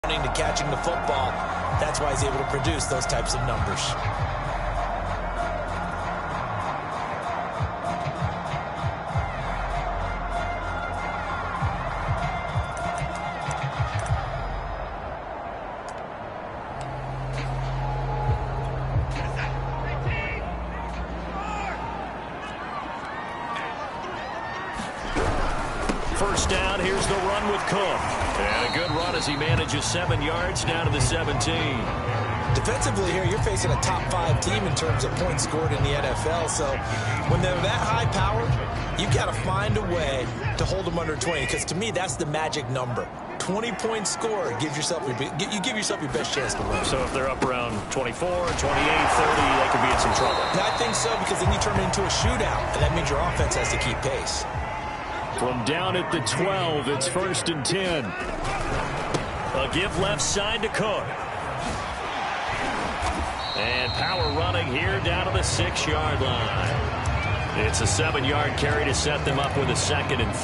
to catching the football. That's why he's able to produce those types of numbers. First down, here's the run with Cook. And a good run as he manages 7 yards down to the 17. Defensively here, you're facing a top 5 team in terms of points scored in the NFL. So when they're that high powered, you've got to find a way to hold them under 20. Because to me, that's the magic number. 20 points scored, you give yourself your best chance to win. So if they're up around 24, 28, 30, they could be in some trouble. I think so, because then you turn it into a shootout, and that means your offense has to keep pace. From down at the 12, it's 1st and 10. A give left side to Cook. And power running here down to the 6-yard line. It's a 7-yard carry to set them up with a 2nd and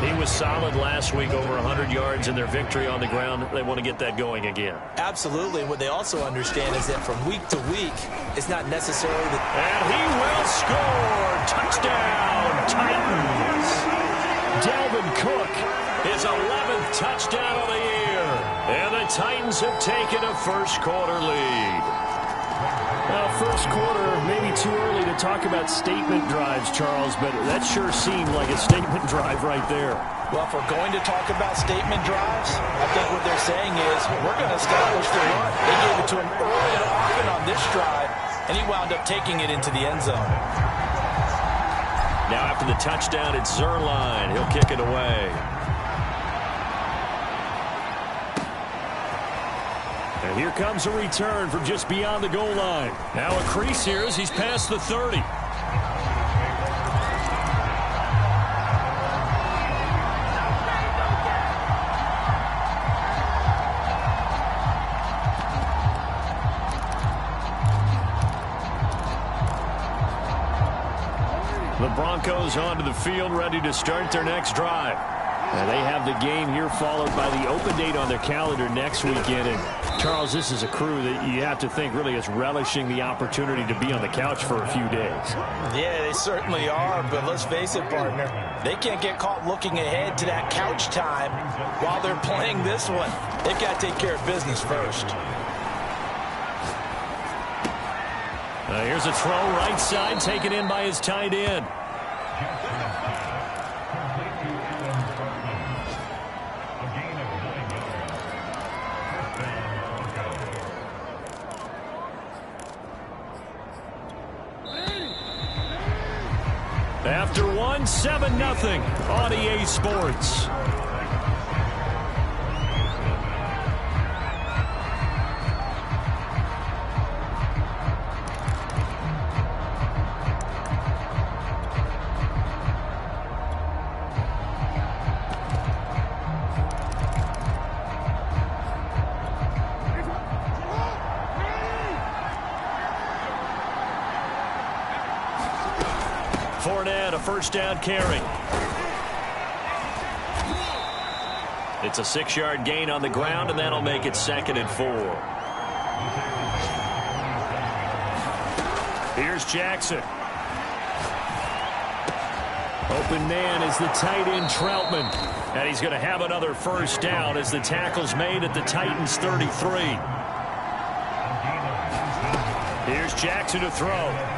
3. He was solid last week, over 100 yards in their victory on the ground. They want to get that going again. Absolutely. What they also understand is that from week to week, it's not necessarily the... And he will score! Touchdown, Titans! Dalvin Cook, his 11th touchdown of the year. And the Titans have taken a first-quarter lead. Well, first quarter, maybe too early to talk about statement drives, Charles, but that sure seemed like a statement drive right there. Well, if we're going to talk about statement drives, I think what they're saying is we're going to establish the run. They gave it to him early and often on this drive, and he wound up taking it into the end zone. Now after the touchdown, it's Zuerlein. He'll kick it away. And here comes a return from just beyond the goal line. Now a crease here as he's past the 30. The Broncos onto the field, ready to start their next drive. And they have the game here followed by the open date on their calendar next weekend. And Charles, this is a crew that you have to think really is relishing the opportunity to be on the couch for a few days. Yeah, they certainly are, but let's face it, partner. They can't get caught looking ahead to that couch time while they're playing this one. They've got to take care of business first. Here's a throw right side taken in by his tight end. After one, 7-0 on EA Sports. Fournette, a first down carry. It's a 6-yard gain on the ground, and that'll make it 2nd and 4. Here's Jackson. Open man is the tight end Troutman. And he's going to have another first down as the tackle's made at the Titans 33. Here's Jackson to throw.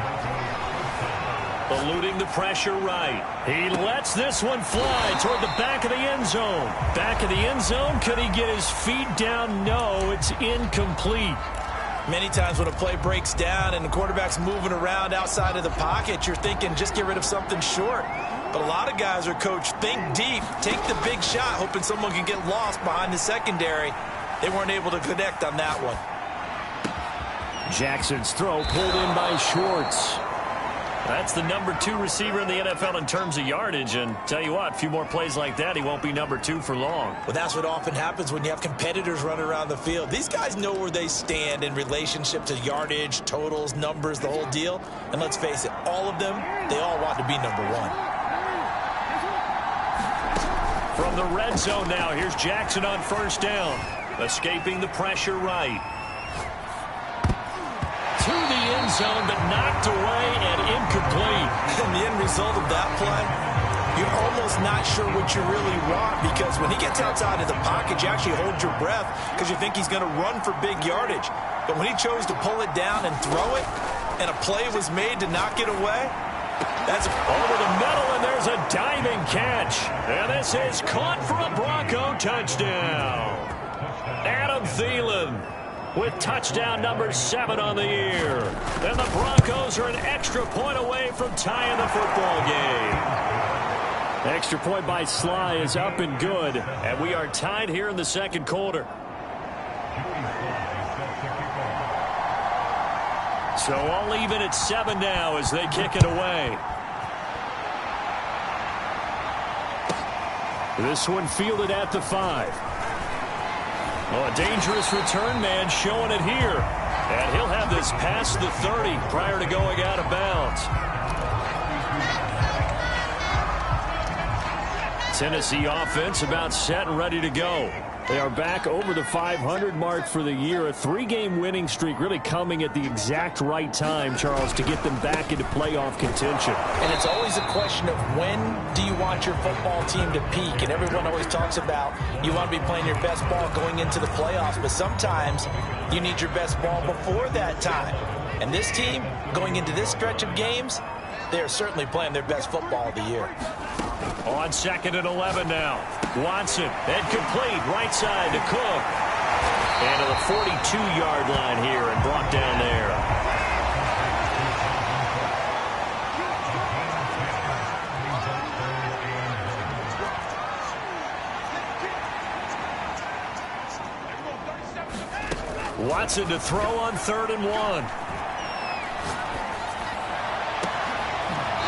Eluding the pressure right. He lets this one fly toward the back of the end zone. Back of the end zone. Could he get his feet down? No, it's incomplete. Many times when a play breaks down and the quarterback's moving around outside of the pocket, you're thinking just get rid of something short. But a lot of guys are coached, think deep, take the big shot, hoping someone can get lost behind the secondary. They weren't able to connect on that one. Jackson's throw pulled in by Schwartz. That's the number 2 receiver in the NFL in terms of yardage. And tell you what, a few more plays like that, he won't be number 2 for long. Well, that's what often happens when you have competitors running around the field. These guys know where they stand in relationship to yardage, totals, numbers, the whole deal. And let's face it, all of them, they all want to be number 1. From the red zone now, here's Jackson on first down. Escaping the pressure right. To the end zone, but knocked away and incomplete. And the end result of that play, you're almost not sure what you really want, because when he gets outside of the pocket, you actually hold your breath because you think he's going to run for big yardage. But when he chose to pull it down and throw it, and a play was made to knock it away, that's over the middle, and there's a diving catch. And this is caught for a Bronco touchdown. Adam Thielen with touchdown number 7 on the year. And the Broncos are an extra point away from tying the football game. Extra point by Sly is up and good. And we are tied here in the second quarter. So all even at 7 now as they kick it away. This one fielded at the 5. Oh, a dangerous return man showing it here. And he'll have this past the 30 prior to going out of bounds. Tennessee offense about set and ready to go. They are back over the 500 mark for the year. A 3-game winning streak really coming at the exact right time, Charles, to get them back into playoff contention. And it's always a question of when do you want your football team to peak? And everyone always talks about you want to be playing your best ball going into the playoffs, but sometimes you need your best ball before that time. And this team, going into this stretch of games, they are certainly playing their best football of the year. On 2nd and 11 now. Watson, and complete, right side to Cook. And to the 42-yard line here and brought down there. Watson to throw on 3rd and 1.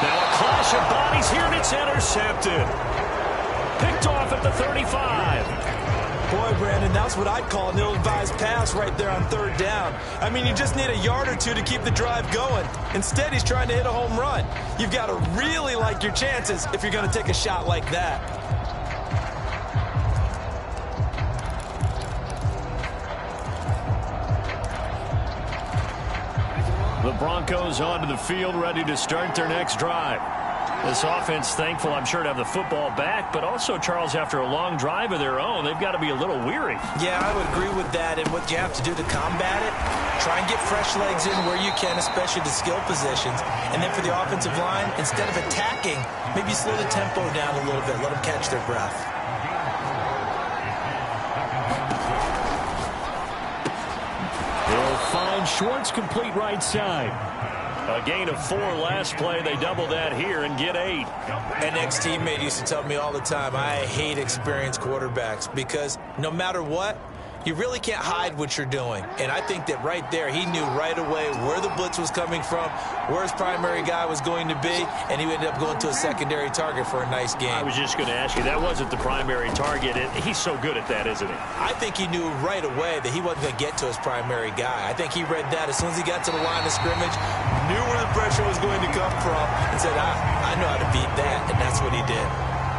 Now a clash of bodies here, and it's intercepted. Picked off at the 35. Boy, Brandon, that's what I'd call an ill-advised pass right there on 3rd down. I mean, you just need a yard or two to keep the drive going. Instead, he's trying to hit a home run. You've got to really like your chances if you're going to take a shot like that. The Broncos onto the field, ready to start their next drive. This offense thankful, I'm sure, to have the football back, but also, Charles, after a long drive of their own, they've got to be a little weary. Yeah, I would agree with that, and what you have to do to combat it, try and get fresh legs in where you can, especially the skill positions. And then for the offensive line, instead of attacking, maybe slow the tempo down a little bit, let them catch their breath. They'll find Schwartz complete right side. A gain of 4 last play. They double that here and get 8. An ex-teammate used to tell me all the time, I hate experienced quarterbacks because no matter what, you really can't hide what you're doing. And I think that right there, he knew right away where the blitz was coming from, where his primary guy was going to be, and he ended up going to a secondary target for a nice game. I was just going to ask you, that wasn't the primary target. He's so good at that, isn't he? I think he knew right away that he wasn't going to get to his primary guy. I think he read that as soon as he got to the line of scrimmage, knew where the pressure was going to come from, and said, I know how to beat that, and that's what he did.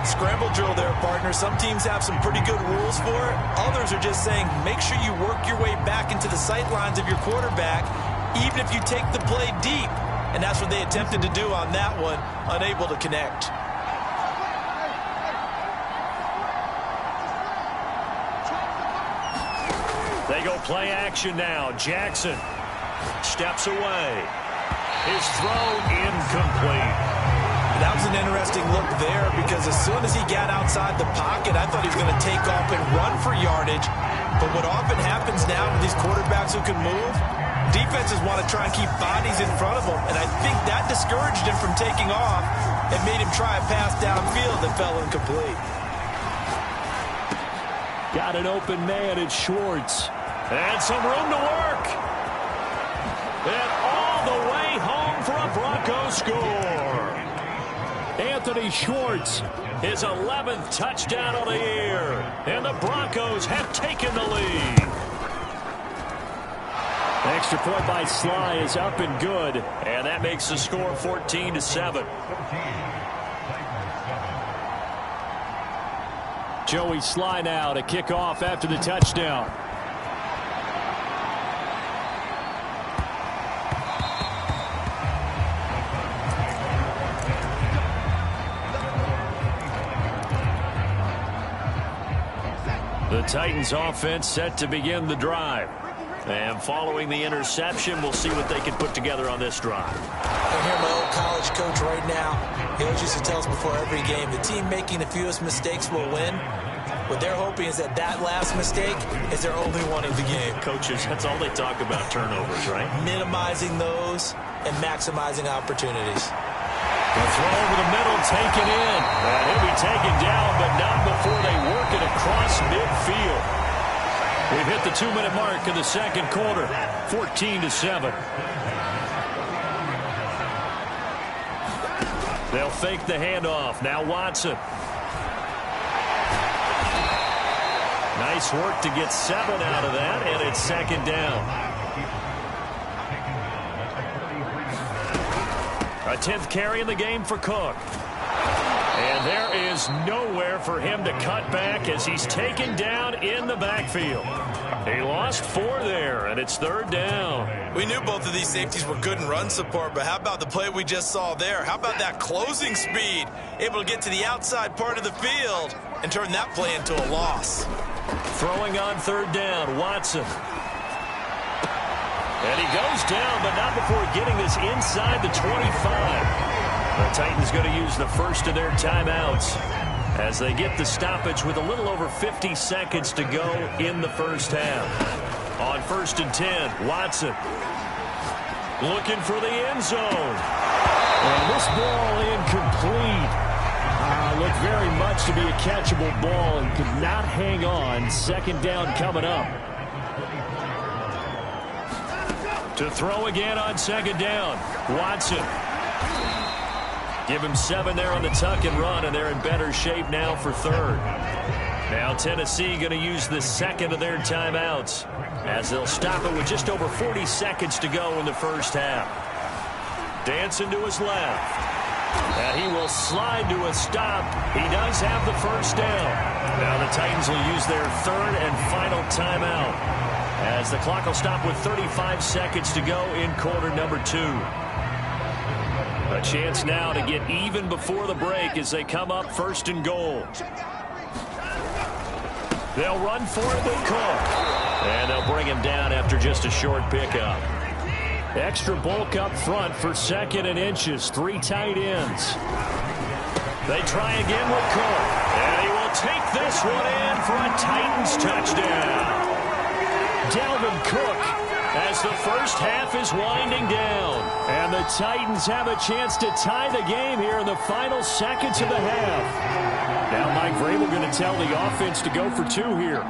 Scramble drill there, partner. Some teams have some pretty good rules for it. Others are just saying, make sure you work your way back into the sight lines of your quarterback, even if you take the play deep. And that's what they attempted to do on that one, unable to connect. They go play action now. Jackson steps away. His throw incomplete. That was an interesting look there because as soon as he got outside the pocket, I thought he was going to take off and run for yardage. But what often happens now with these quarterbacks who can move, defenses want to try and keep bodies in front of them. And I think that discouraged him from taking off and made him try a pass downfield that fell incomplete. Got an open man at Schwartz. And some room to work. And all the way home for a Broncos score. Anthony Schwartz, his 11th touchdown of the year. And the Broncos have taken the lead. Extra point by Sly is up and good. And that makes the score 14-7. Joey Sly now to kick off after the touchdown. The Titans offense set to begin the drive. And following the interception, we'll see what they can put together on this drive. I hear my old college coach right now. He always used to tell us before every game, the team making the fewest mistakes will win. What they're hoping is that last mistake is their only one in the game. Coaches, that's all they talk about, turnovers, right? Minimizing those and maximizing opportunities. The throw over the middle, taken in. And he'll be taken down, but not before they work it across midfield. We've hit the 2-minute mark in the second quarter, 14-7. They'll fake the handoff. Now Watson. Nice work to get 7 out of that, and it's second down. A 10th carry in the game for Cook. And there is nowhere for him to cut back as he's taken down in the backfield. He lost 4 there, and it's third down. We knew both of these safeties were good in run support, but how about the play we just saw there? How about that closing speed? Able to get to the outside part of the field and turn that play into a loss. Throwing on third down, Watson. And he goes down, but not before getting this inside the 25. The Titans going to use the first of their timeouts as they get the stoppage with a little over 50 seconds to go in the first half. On 1st and 10, Watson looking for the end zone. And this ball incomplete. Looked very much to be a catchable ball and could not hang on. Second down coming up. To throw again on second down, Watson. Give him 7 there on the tuck and run, and they're in better shape now for third. Now Tennessee going to use the second of their timeouts as they'll stop it with just over 40 seconds to go in the first half. Dancing to his left. And he will slide to a stop. He does have the first down. Now the Titans will use their third and final timeout as the clock will stop with 35 seconds to go in quarter number 2. A chance now to get even before the break as they come up 1st and goal. They'll run for it with Cook. And they'll bring him down after just a short pickup. Extra bulk up front for 2nd and inches. 3 tight ends. They try again with Cook. And he will take this one in for a Titans touchdown. Dalvin Cook as the first half is winding down. And the Titans have a chance to tie the game here in the final seconds of the half. Now Mike Vrabel going to tell the offense to go for 2 here.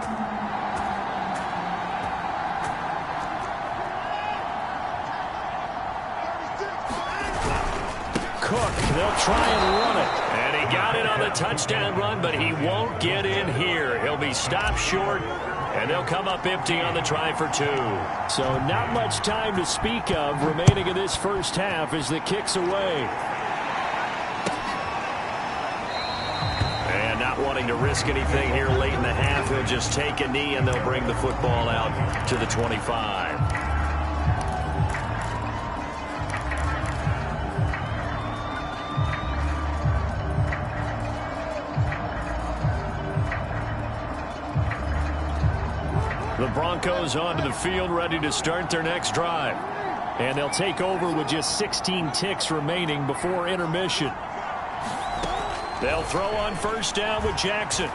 Cook, they'll try and run it. And he got it on the touchdown run, but he won't get in here. He'll be stopped short, and they'll come up empty on the try for 2. So not much time to speak of remaining in this first half as the kick's away. And not wanting to risk anything here late in the half, he'll just take a knee, and they'll bring the football out to the 25. The Broncos onto the field, ready to start their next drive. And they'll take over with just 16 ticks remaining before intermission. They'll throw on first down with Jackson.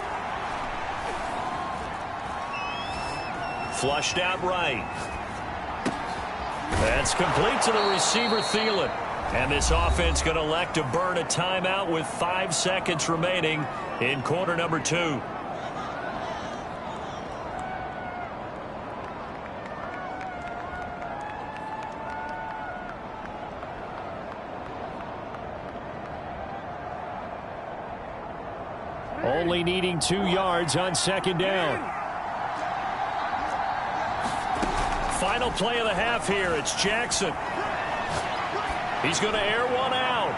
Flushed out right. That's complete to the receiver, Thielen. And this offense going to elect to burn a timeout with 5 seconds remaining in quarter number 2. Only needing 2 yards on second down. Final play of the half here. It's Jackson. He's going to air one out.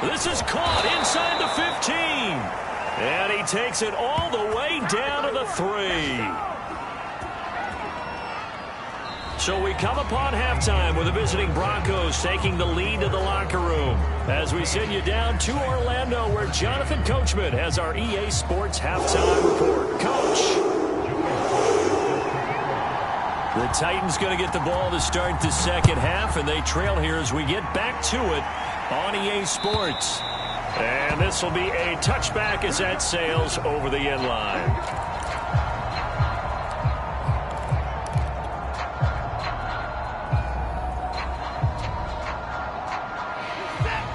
This is caught inside the 15. And he takes it all the way down to the 3. So we come upon halftime with the visiting Broncos taking the lead to the locker room. As we send you down to Orlando, where Jonathan Coachman has our EA Sports halftime report. Coach. The Titans going to get the ball to start the second half, and they trail here as we get back to it on EA Sports. And this will be a touchback as that sails over the end line.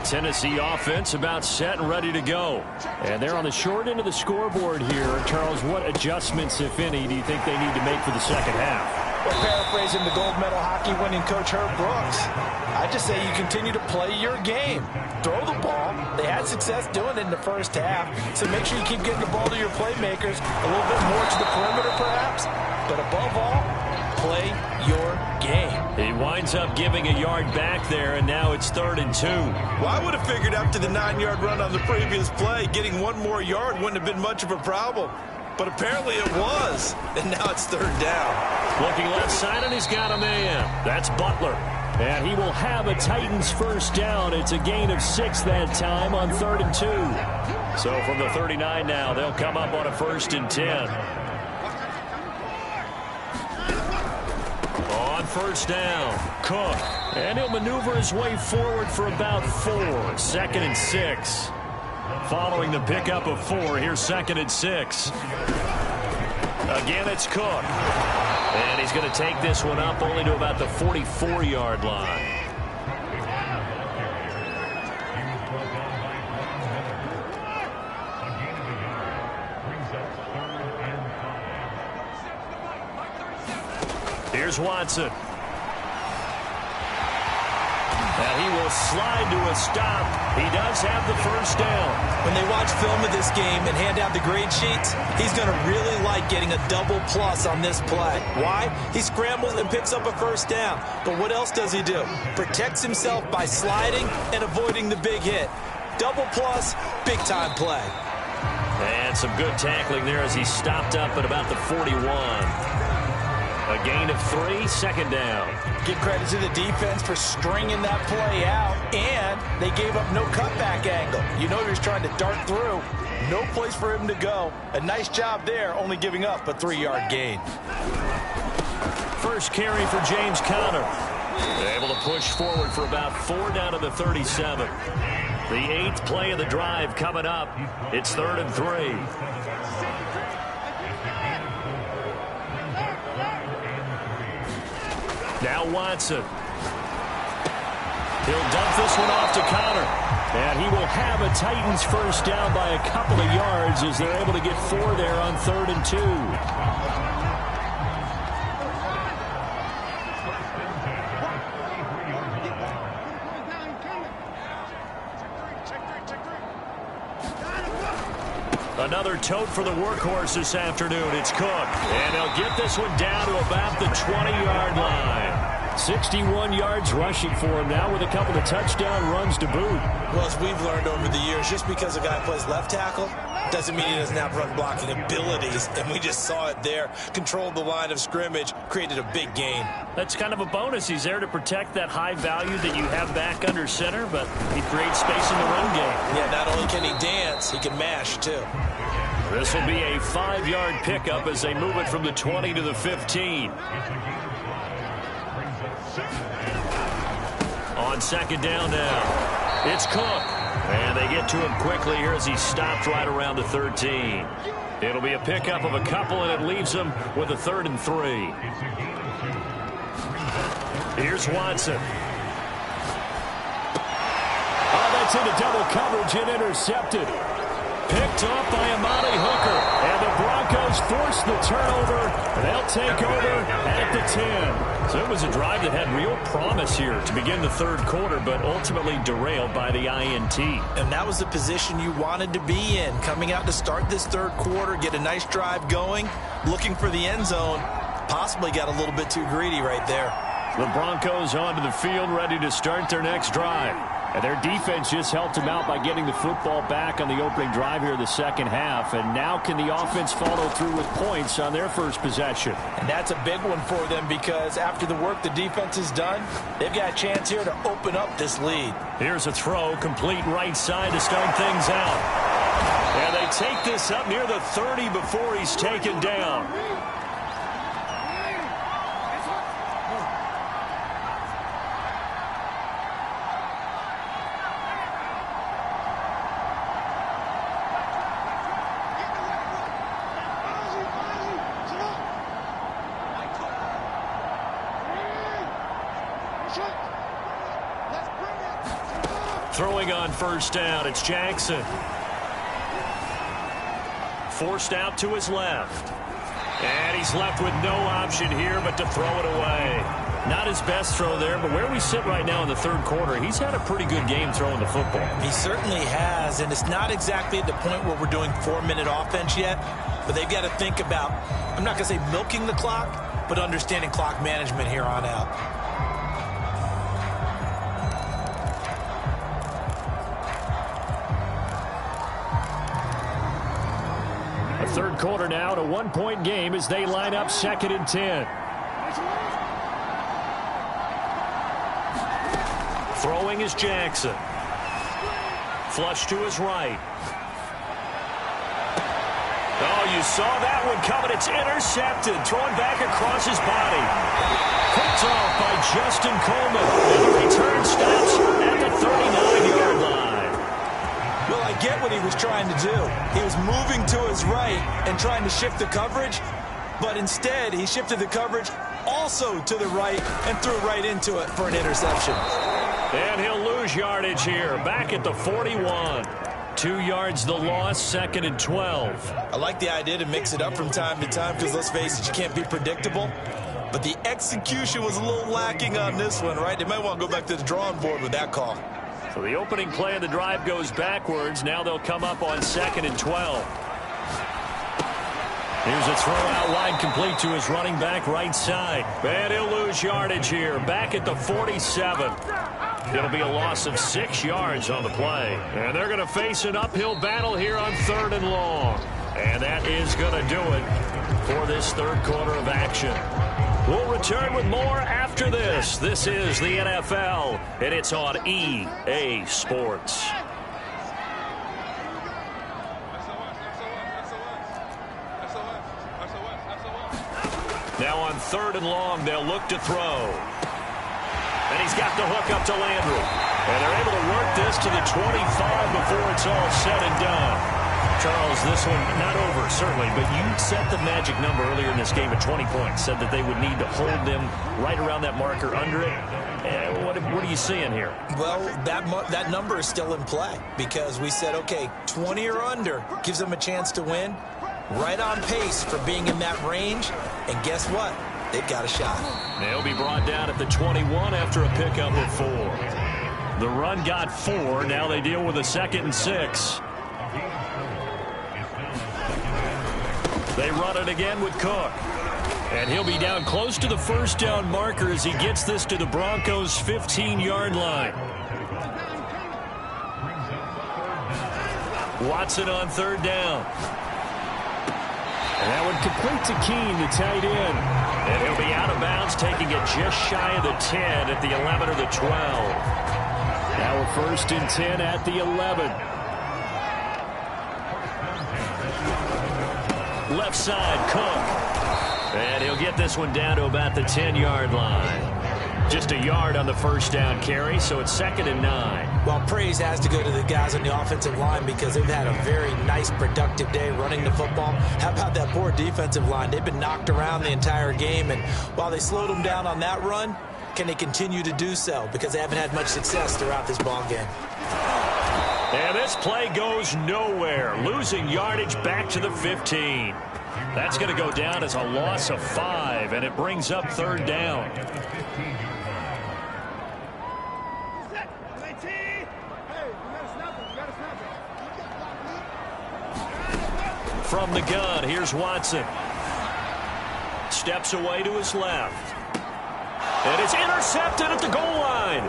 Tennessee offense about set and ready to go. And they're on the short end of the scoreboard here. Charles, what adjustments, if any, do you think they need to make for the second half? Well, paraphrasing the gold medal hockey winning coach Herb Brooks, I just say you continue to play your game. Throw the ball. They had success doing it in the first half, so make sure you keep getting the ball to your playmakers, a little bit more to the perimeter perhaps, but above all, play your game. He winds up giving a yard back there, and now it's 3rd and 2. Well, I would have figured after the 9-yard run on the previous play, getting one more yard wouldn't have been much of a problem. But apparently it was, and now it's 3rd down. Looking left side, and he's got a man. That's Butler. And he will have a Titans first down. It's a gain of 6 that time on 3rd and 2. So from the 39 now, they'll come up on a 1st and 10. On 1st down, Cook. And he'll maneuver his way forward for about 4. 2nd and 6. Following the pickup of 4, here's 2nd and 6. Again, it's Cook. And he's going to take this one up only to about the 44-yard line. Here's Watson. And he will slide to a stop. He does have the first down. When they watch film of this game and hand out the grade sheets, he's going to really like getting a double plus on this play. Why? He scrambles and picks up a first down. But what else does he do? Protects himself by sliding and avoiding the big hit. Double plus, big time play. And some good tackling there as he stopped up at about the 41. A gain of 3, 2nd down. Give credit to the defense for stringing that play out, and they gave up no cutback angle. You know he was trying to dart through. No place for him to go. A nice job there, only giving up a 3-yard gain. First carry for James Conner. Able to push forward for about 4 down to the 37. The 8th play of the drive coming up. It's 3rd and 3. Now Watson. He'll dump this one off to Conner. And he will have a Titans first down by a couple of yards as they're able to get 4 there on 3rd and 2. Another tote for the workhorse this afternoon. It's Cook. And they'll get this one down to about the 20-yard line. 61 yards rushing for him now with a couple of touchdown runs to boot. Well, as we've learned over the years, just because a guy plays left tackle doesn't mean he doesn't have run blocking abilities. And we just saw it there. Controlled the line of scrimmage, created a big gain. That's kind of a bonus. He's there to protect that high value that you have back under center, but he creates space in the run game. Yeah, not only can he dance, he can mash too. This will be a 5-yard pickup as they move it from the 20 to the 15. On 2nd down now, it's Cook. And they get to him quickly here as he stopped right around the 13. It'll be a pickup of a couple, and it leaves him with a 3rd and 3. Here's Watson. Oh, that's into double coverage and intercepted. Picked off by Amani Hooker. And the Broncos force the turnover. They'll take over at the 10. So it was a drive that had real promise here to begin the 3rd quarter, but ultimately derailed by the INT. And that was the position you wanted to be in. Coming out to start this 3rd quarter, get a nice drive going, looking for the end zone. Possibly got a little bit too greedy right there. The Broncos onto the field, ready to start their next drive. And their defense just helped him out by getting the football back on the opening drive here in the second half. And now can the offense follow through with points on their first possession? And that's a big one for them because after the work the defense has done, they've got a chance here to open up this lead. Here's a throw, complete right side to start things out. And they take this up near the 30 before he's taken down. Throwing on first down, it's Jackson. Forced out to his left. And he's left with no option here but to throw it away. Not his best throw there, but where we sit right now in the third quarter, he's had a pretty good game throwing the football. He certainly has, and it's not exactly at the point where we're doing 4-minute offense yet, but they've got to think about, I'm not going to say milking the clock, but understanding clock management here on out. Third quarter now, and a one-point game as they line up 2nd and 10. Throwing is Jackson. Flush to his right. Oh, you saw that one coming. It's intercepted. Thrown back across his body. Picked off by Justin Coleman. And the return stops at the 39-yard line. Well, I get what he was trying to do. He was moving to his right and trying to shift the coverage, but instead he shifted the coverage also to the right and threw right into it for an interception. And he'll lose yardage here, back at the 41. 2 yards the loss, 2nd and 12. I like the idea to mix it up from time to time because, let's face it, you can't be predictable. But the execution was a little lacking on this one, right? They might want to go back to the drawing board with that call. So the opening play of the drive goes backwards. Now they'll come up on 2nd and 12. Here's a throw out wide, complete to his running back right side. And he'll lose yardage here, back at the 47. It'll be a loss of 6 yards on the play. And they're going to face an uphill battle here on 3rd and long. And that is going to do it for this third quarter of action. We'll return with more after this. This is the NFL, and it's on EA Sports. Now on 3rd and long, they'll look to throw. And he's got the hook up to Landry. And they're able to work this to the 25 before it's all said and done. Charles, this one not over, certainly, but you set the magic number earlier in this game at 20 points. Said that they would need to hold them right around that marker under it. What are you seeing here? Well, that number is still in play because we said, okay, 20 or under gives them a chance to win. Right on pace for being in that range. And guess what? They've got a shot. They'll be brought down at the 21 after a pickup of 4. The run got 4. Now they deal with a 2nd and 6. They run it again with Cook. And he'll be down close to the first down marker as he gets this to the Broncos' 15-yard line. Watson on 3rd down. And that one complete to Keene, the tight end. And he'll be out of bounds, taking it just shy of the 10 at the 11 or the 12. Now a 1st and 10 at the 11. Left side, Cook. And he'll get this one down to about the 10-yard line. Just a yard on the first down carry, so it's 2nd and 9. Well, praise has to go to the guys on the offensive line because they've had a very nice, productive day running the football. How about that poor defensive line? They've been knocked around the entire game, and while they slowed them down on that run, can they continue to do so? Because they haven't had much success throughout this ball game. And this play goes nowhere. Losing yardage back to the 15. That's going to go down as a loss of 5, and it brings up 3rd down. From the gun, here's Watson. Steps away to his left. And it's intercepted at the goal line.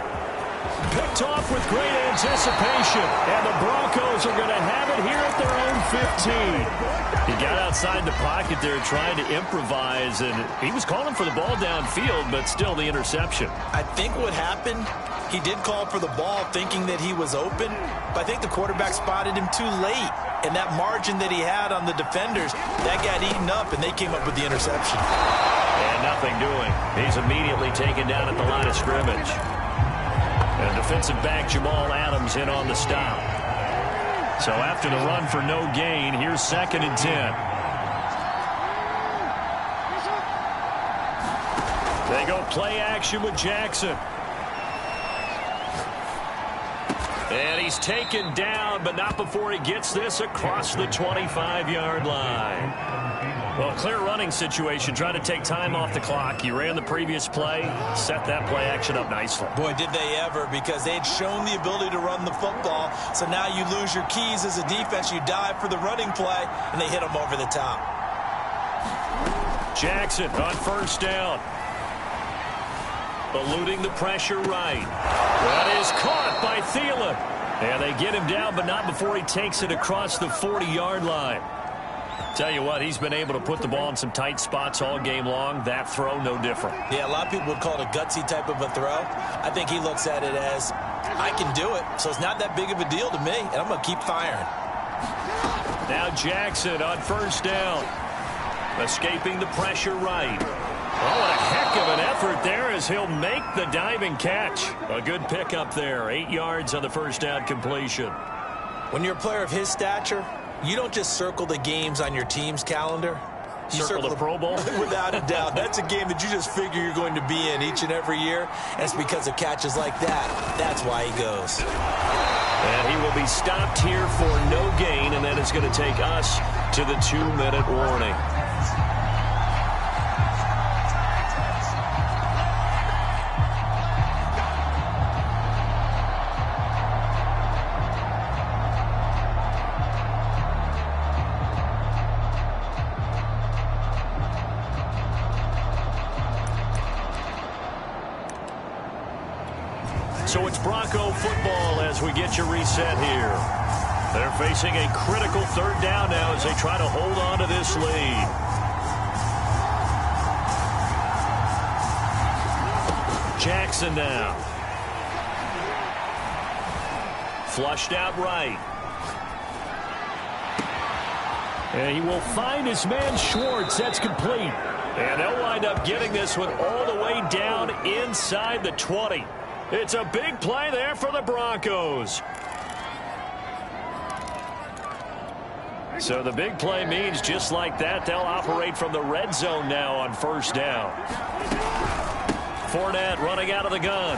Picked off with great anticipation. And the Broncos are going to have it here at their own 15. He got outside the pocket there trying to improvise, and he was calling for the ball downfield, but still the interception. I think what happened, he did call for the ball thinking that he was open, but I think the quarterback spotted him too late. And that margin that he had on the defenders, that got eaten up, and they came up with the interception. And nothing doing. He's immediately taken down at the line of scrimmage. And defensive back Jamal Adams in on the stop. So after the run for no gain, here's 2nd and 10. They go play action with Jackson. And he's taken down, but not before he gets this across the 25-yard line. Well, clear running situation, trying to take time off the clock. He ran the previous play, set that play action up nicely. Boy, did they ever, because they had shown the ability to run the football. So now you lose your keys as a defense. You dive for the running play, and they hit them over the top. Jackson on 1st down. Eluding the pressure right. That is caught by Thielen. And they get him down, but not before he takes it across the 40-yard line. Tell you what, he's been able to put the ball in some tight spots all game long. That throw, no different. Yeah, a lot of people would call it a gutsy type of a throw. I think he looks at it as, I can do it, so it's not that big of a deal to me, and I'm going to keep firing. Now Jackson on 1st down. Escaping the pressure right. Oh, what a heck of an effort there as he'll make the diving catch. A good pickup there. 8 yards on the 1st down completion. When you're a player of his stature, you don't just circle the games on your team's calendar. You circle the Pro Bowl? Without a doubt. That's a game that you just figure you're going to be in each and every year. And it's because of catches like that. That's why he goes. And he will be stopped here for no gain, and that is going to take us to the 2-minute warning. So it's Bronco football as we get you reset here. They're facing a critical 3rd down now as they try to hold on to this lead. Jackson now. Flushed out right. And he will find his man Schwartz. That's complete. And they'll wind up getting this one all the way down inside the 20. It's a big play there for the Broncos. So the big play means just like that, they'll operate from the red zone now on 1st down. Fournette running out of the gun.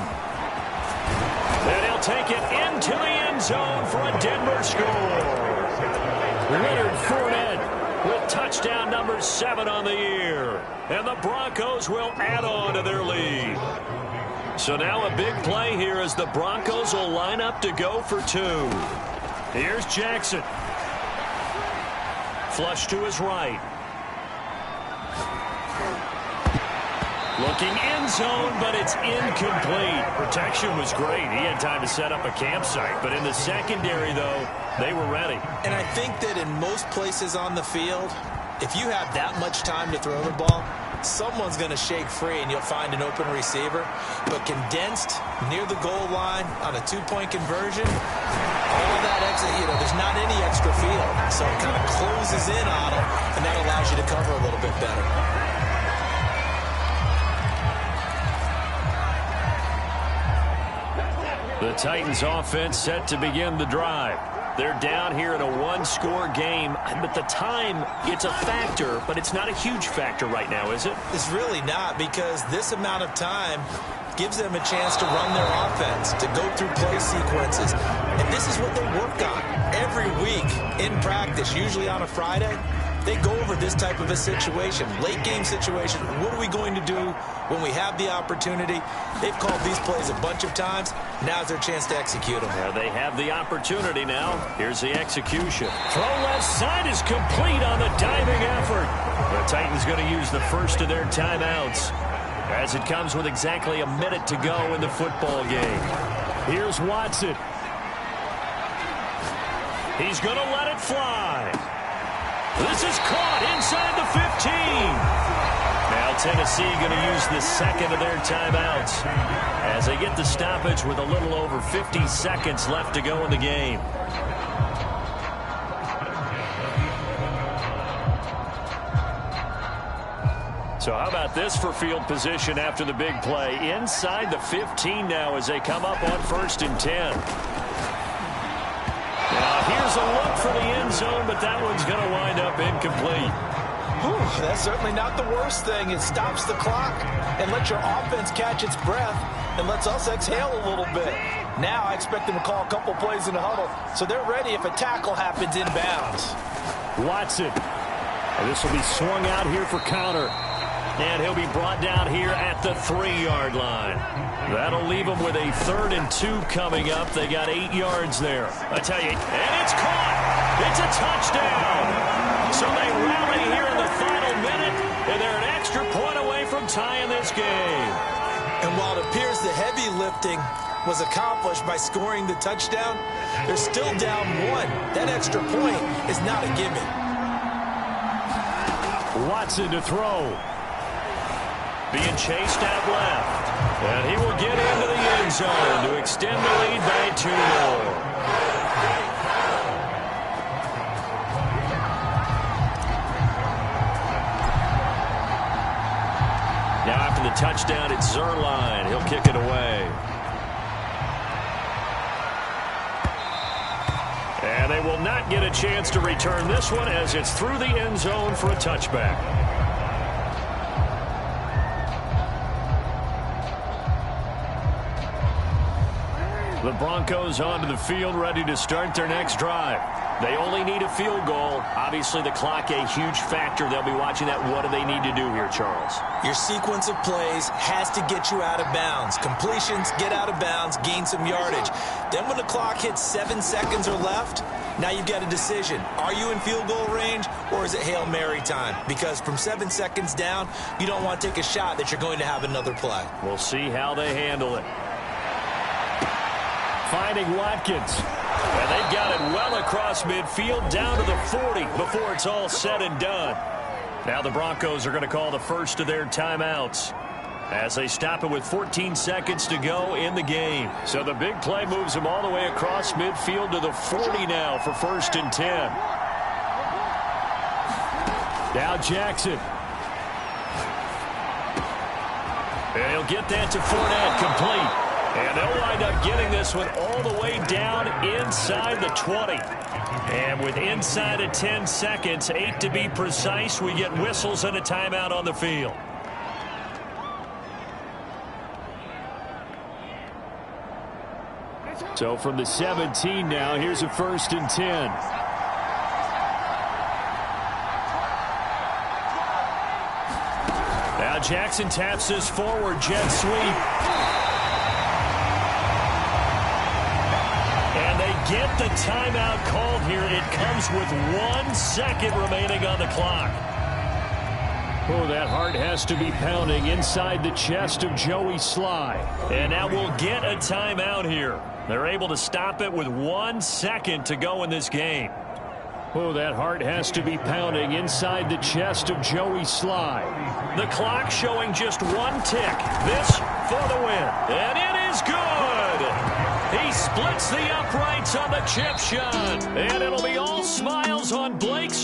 And he'll take it into the end zone for a Denver score. Leonard Fournette with touchdown number 7 on the year. And the Broncos will add on to their lead. So now a big play here as the Broncos will line up to go for 2. Here's Jackson. Flush to his right. Looking end zone, but it's incomplete. Protection was great. He had time to set up a campsite. But in the secondary, though, they were ready. And I think that in most places on the field, if you have that much time to throw the ball, someone's going to shake free and you'll find an open receiver. But condensed near the goal line on a 2-point conversion, all that exit, there's not any extra field. So it kind of closes in on them, and that allows you to cover a little bit better. The Titans offense set to begin the drive. They're down here in a 1-score game, but the time, it's a factor, but it's not a huge factor right now, is it? It's really not, because this amount of time gives them a chance to run their offense, to go through play sequences. And this is what they work on every week in practice, usually on a Friday. They go over this type of a situation, late game situation. What are we going to do when we have the opportunity? They've called these plays a bunch of times. Now's their chance to execute them. Yeah, they have the opportunity now. Here's the execution. Throw left side is complete on the diving effort. The Titans going to use the first of their timeouts as it comes with exactly a minute to go in the football game. Here's Watson. He's going to let it fly. This is caught inside the 15. Now Tennessee going to use the second of their timeouts as they get the stoppage with a little over 50 seconds left to go in the game. So how about this for field position after the big play? Inside the 15 now as they come up on 1st and 10. Now here's a look for the end zone, but that one's going to wind up incomplete. Whew, that's certainly not the worst thing. It stops the clock and lets your offense catch its breath and lets us exhale a little bit. Now I expect them to call a couple plays in the huddle, so they're ready if a tackle happens inbounds. Watson. And this will be swung out here for counter. And he'll be brought down here at the 3-yard line. That'll leave them with a 3rd and 2 coming up. They got 8 yards there. I tell you, and it's caught. It's a touchdown. So they rally here in the final minute, and they're an extra point away from tying this game. And while it appears the heavy lifting was accomplished by scoring the touchdown, they're still down 1. That extra point is not a gimme. Watson to throw. Being chased out left. And he will get into the end zone to extend the lead by 2 more. Now after the touchdown, it's Zuerlein. He'll kick it away. And they will not get a chance to return this one as it's through the end zone for a touchback. The Broncos onto the field, ready to start their next drive. They only need a field goal. Obviously, the clock a huge factor. They'll be watching that. What do they need to do here, Charles? Your sequence of plays has to get you out of bounds. Completions, get out of bounds, gain some yardage. Then when the clock hits 7 seconds or left, now you've got a decision. Are you in field goal range, or is it Hail Mary time? Because from 7 seconds down, you don't want to take a shot that you're going to have another play. We'll see how they handle it. Finding Watkins. And they've got it well across midfield, down to the 40 before it's all said and done. Now the Broncos are going to call the first of their timeouts as they stop it with 14 seconds to go in the game. So the big play moves them all the way across midfield to the 40 now for 1st and 10. Now Jackson. And he'll get that to Fournette, complete. And they'll wind up getting this one all the way down inside the 20. And with inside of 10 seconds, 8 to be precise, we get whistles and a timeout on the field. So from the 17 now, here's a 1st and 10. Now Jackson taps this forward jet sweep. Get the timeout called here. It comes with 1 second remaining on the clock. Oh, that heart has to be pounding inside the chest of Joey Sly. And now we'll get a timeout here. They're able to stop it with 1 second to go in this game. Oh, that heart has to be pounding inside the chest of Joey Sly. The clock showing just 1 tick. This for the win. And it is good. He splits the uprights on the chip shot. And it'll be all smiles on Blake